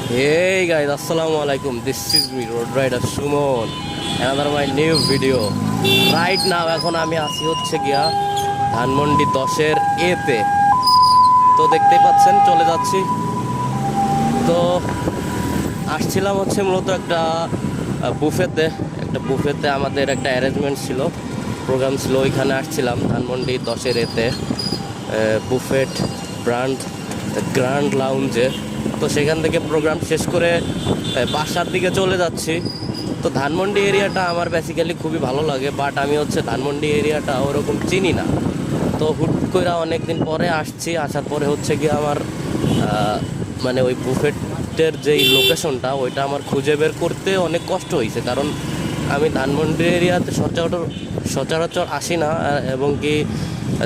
Hey guys, Assalamu alaikum. This is me, Road Rider Sumon. Another my new video. Right now এখন আমি আছি হচ্ছে গিয়া ধানমন্ডি 10-এর এতে। তো দেখতেই পাচ্ছেন চলে যাচ্ছি। তো আসছিলাম হচ্ছে মূলত একটা বুফেতে আমাদের একটা অ্যারেঞ্জমেন্ট ছিল, প্রোগ্রাম ছিল, ওইখানে আসছিলাম ধানমন্ডি 10-এর এতে বুফেট গ্র্যান্ড লাউঞ্জে। তো সেখান থেকে প্রোগ্রাম শেষ করে বাসার দিকে চলে যাচ্ছি। তো ধানমন্ডি এরিয়াটা আমার বেসিক্যালি খুবই ভালো লাগে, বাট আমি হচ্ছে ধানমন্ডি এরিয়াটা ওরকম চিনি না। তো হুট করে অনেক দিন পরে আসছি, আসার পরে হচ্ছে গিয়ে আমার মানে ওই বুফেটের যেই লোকেশনটা ওইটা আমার খুঁজে বের করতে অনেক কষ্ট হয়েছে, কারণ আমি ধানমন্ডি এরিয়াতে সচরাচর আসি না, এবং কি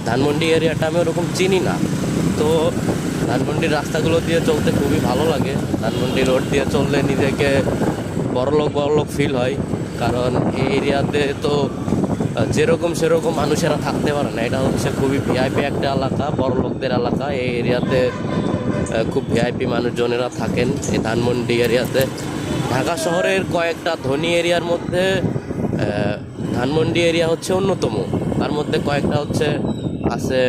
ধানমন্ডি এরিয়াটা আমি ওরকম চিনি না। তো ধানমন্ডির রাস্তাগুলো দিয়ে চলতে খুবই ভালো লাগে। ধানমন্ডি রোড দিয়ে চললে নিজেকে বড়লোক ফিল হয়, কারণ এই এরিয়াতে তো যেরকম সেরকম মানুষেরা থাকতে পারে না। এটা হচ্ছে খুবই ভিআইপি একটা এলাকা, বড়লোকদের এলাকা। এই এরিয়াতে খুব ভিআইপি মানুষজনেরা থাকেন এই ধানমন্ডি এরিয়াতে। ঢাকা শহরের কয়েকটা ধনী এরিয়ার মধ্যে ধানমন্ডি এরিয়া হচ্ছে অন্যতম। তার মধ্যে কয়েকটা হচ্ছে আছে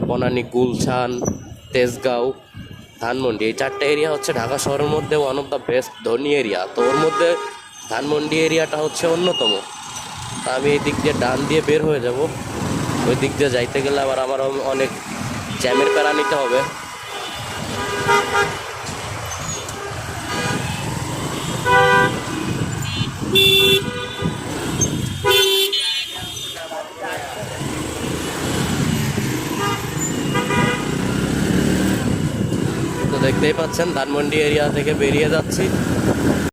বনানী, গুলশান, তেজগাঁও, ধানমন্ডি। এই চারটে এরিয়া হচ্ছে ঢাকা শহরের মধ্যে ওয়ান অফ দ্য বেস্ট ধনী এরিয়া। তো ওর মধ্যে ধানমন্ডি এরিয়াটা হচ্ছে অন্যতম। তা আমি এই দিক দিয়ে ডান দিয়ে বের হয়ে যাব। ওই দিক দিয়ে যাইতে গেলে আবার আমার অনেক জ্যামের প্যারা নিতে হবে। তো দেখতেই পাচ্ছেন ধানমন্ডি এরিয়া থেকে বেরিয়ে যাচ্ছি।